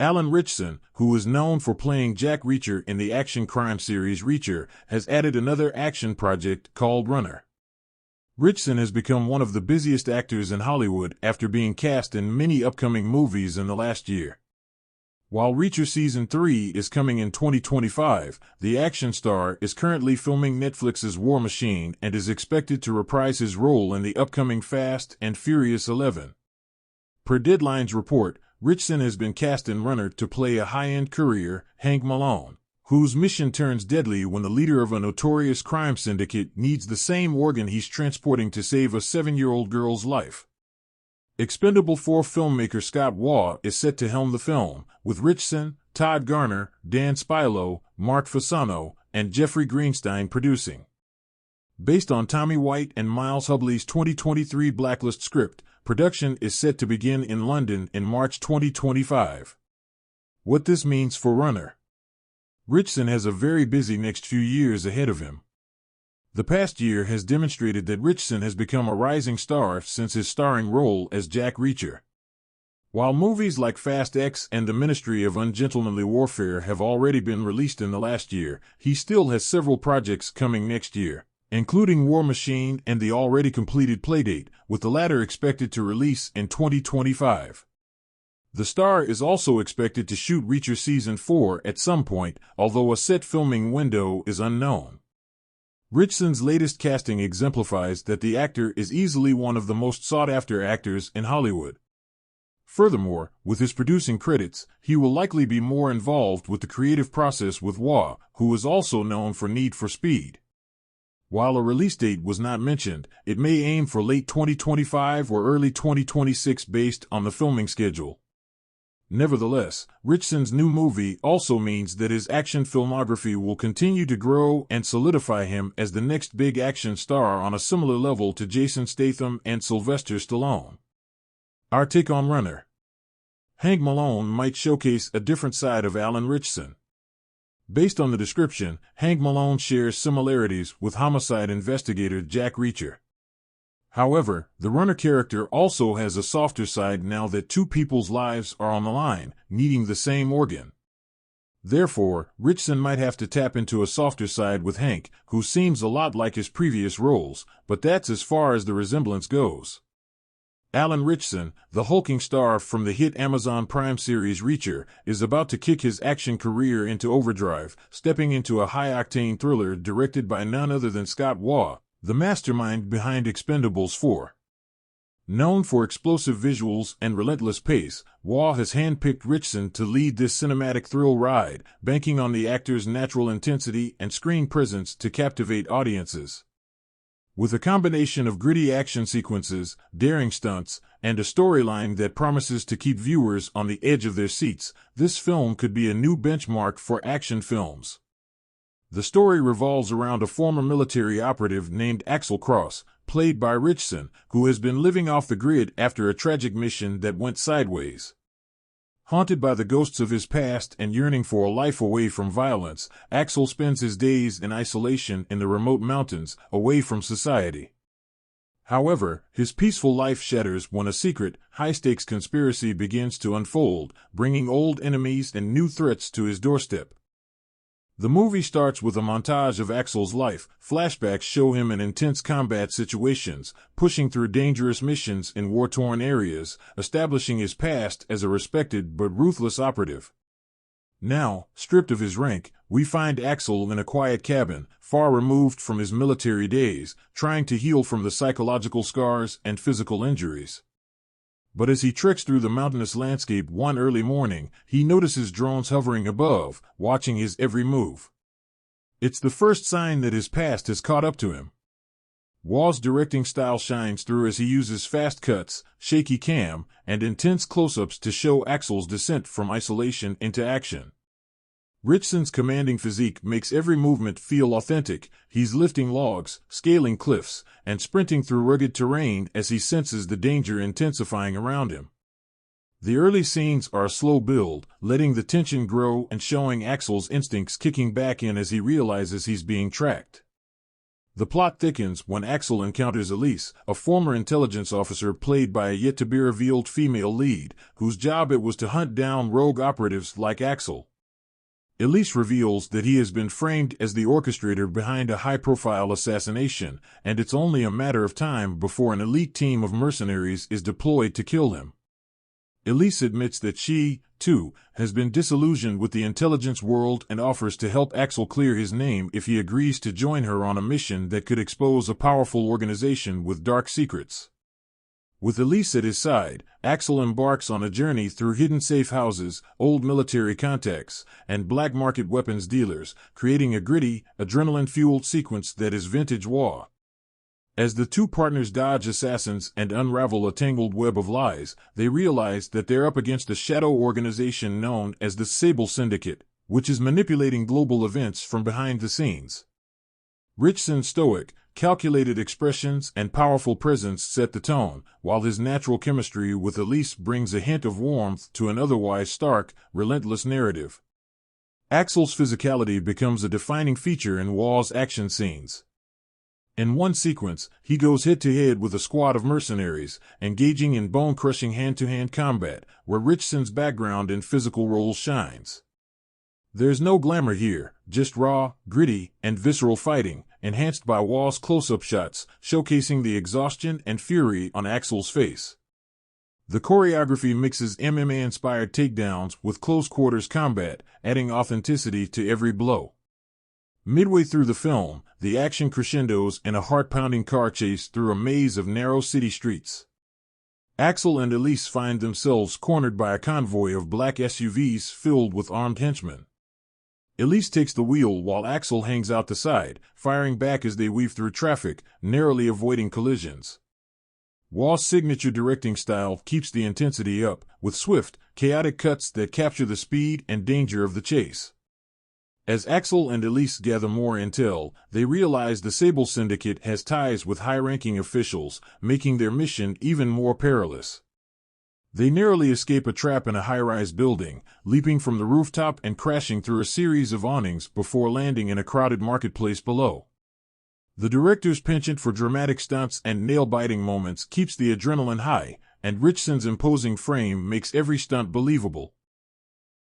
Alan Ritchson, who is known for playing Jack Reacher in the action crime series Reacher, has added another action project called Runner. Ritchson has become one of the busiest actors in Hollywood after being cast in many upcoming movies in the last year. While Reacher Season 3 is coming in 2025, the action star is currently filming Netflix's War Machine and is expected to reprise his role in the upcoming Fast and Furious 11. Per Deadline's report, Ritchson has been cast in Runner to play a high-end courier, Hank Malone, whose mission turns deadly when the leader of a notorious crime syndicate needs the same organ he's transporting to save a 7-year-old girl's life. Expendable 4 filmmaker Scott Waugh is set to helm the film, with Ritchson, Todd Garner, Dan Spilo, Mark Fasano, and Jeffrey Greenstein producing. Based on Tommy White and Miles Hubley's 2023 Blacklist script, production is set to begin in London in March 2025. What this means for Runner. Ritchson has a very busy next few years ahead of him. The past year has demonstrated that Ritchson has become a rising star since his starring role as Jack Reacher. While movies like Fast X and The Ministry of Ungentlemanly Warfare have already been released in the last year, he still has several projects coming next year, including War Machine and the already completed Playdate, with the latter expected to release in 2025. The star is also expected to shoot Reacher Season 4 at some point, although a set filming window is unknown. Ritchson's latest casting exemplifies that the actor is easily one of the most sought-after actors in Hollywood. Furthermore, with his producing credits, he will likely be more involved with the creative process with Waugh, who is also known for Need for Speed. While a release date was not mentioned, it may aim for late 2025 or early 2026 based on the filming schedule. Nevertheless, Ritchson's new movie also means that his action filmography will continue to grow and solidify him as the next big action star on a similar level to Jason Statham and Sylvester Stallone. Our take on Runner. Hank Malone might showcase a different side of Alan Ritchson. Based on the description, Hank Malone shares similarities with homicide investigator Jack Reacher. However, the Runner character also has a softer side now that two people's lives are on the line, needing the same organ. Therefore, Ritchson might have to tap into a softer side with Hank, who seems a lot like his previous roles, but that's as far as the resemblance goes. Alan Ritchson, the hulking star from the hit Amazon Prime series Reacher, is about to kick his action career into overdrive, stepping into a high-octane thriller directed by none other than Scott Waugh, the mastermind behind Expendables 4. Known for explosive visuals and relentless pace, Waugh has handpicked Ritchson to lead this cinematic thrill ride, banking on the actor's natural intensity and screen presence to captivate audiences. With a combination of gritty action sequences, daring stunts, and a storyline that promises to keep viewers on the edge of their seats, this film could be a new benchmark for action films. The story revolves around a former military operative named Axel Cross, played by Ritchson, who has been living off the grid after a tragic mission that went sideways. Haunted by the ghosts of his past and yearning for a life away from violence, Axel spends his days in isolation in the remote mountains, away from society. However, his peaceful life shatters when a secret, high-stakes conspiracy begins to unfold, bringing old enemies and new threats to his doorstep. The movie starts with a montage of Axel's life. Flashbacks show him in intense combat situations, pushing through dangerous missions in war-torn areas, establishing his past as a respected but ruthless operative. Now, stripped of his rank, we find Axel in a quiet cabin, far removed from his military days, trying to heal from the psychological scars and physical injuries. But as he treks through the mountainous landscape one early morning, he notices drones hovering above, watching his every move. It's the first sign that his past has caught up to him. Waugh's directing style shines through as he uses fast cuts, shaky cam, and intense close-ups to show Axel's descent from isolation into action. Ritchson's commanding physique makes every movement feel authentic. He's lifting logs, scaling cliffs, and sprinting through rugged terrain as he senses the danger intensifying around him. The early scenes are a slow build, letting the tension grow and showing Axel's instincts kicking back in as he realizes he's being tracked. The plot thickens when Axel encounters Elise, a former intelligence officer played by a yet-to-be-revealed female lead, whose job it was to hunt down rogue operatives like Axel. Elise reveals that he has been framed as the orchestrator behind a high-profile assassination, and it's only a matter of time before an elite team of mercenaries is deployed to kill him. Elise admits that she, too, has been disillusioned with the intelligence world and offers to help Axel clear his name if he agrees to join her on a mission that could expose a powerful organization with dark secrets. With Elise at his side, Axel embarks on a journey through hidden safe houses, old military contacts, and black market weapons dealers, creating a gritty, adrenaline-fueled sequence that is vintage war. As the two partners dodge assassins and unravel a tangled web of lies, they realize that they're up against a shadow organization known as the Sable Syndicate, which is manipulating global events from behind the scenes. Ritchson's stoic, calculated expressions and powerful presence set the tone, while his natural chemistry with Elise brings a hint of warmth to an otherwise stark, relentless narrative. Axel's physicality becomes a defining feature in Waugh's action scenes. In one sequence, he goes head-to-head with a squad of mercenaries, engaging in bone-crushing hand-to-hand combat, where Ritchson's background in physical roles shines. There's no glamour here, just raw, gritty, and visceral fighting, enhanced by Waugh's close-up shots, showcasing the exhaustion and fury on Axel's face. The choreography mixes MMA-inspired takedowns with close-quarters combat, adding authenticity to every blow. Midway through the film, the action crescendos in a heart-pounding car chase through a maze of narrow city streets. Axel and Elise find themselves cornered by a convoy of black SUVs filled with armed henchmen. Elise takes the wheel while Axel hangs out the side, firing back as they weave through traffic, narrowly avoiding collisions. Waugh's signature directing style keeps the intensity up, with swift, chaotic cuts that capture the speed and danger of the chase. As Axel and Elise gather more intel, they realize the Sable Syndicate has ties with high-ranking officials, making their mission even more perilous. They narrowly escape a trap in a high-rise building, leaping from the rooftop and crashing through a series of awnings before landing in a crowded marketplace below. The director's penchant for dramatic stunts and nail-biting moments keeps the adrenaline high, and Ritchson's imposing frame makes every stunt believable.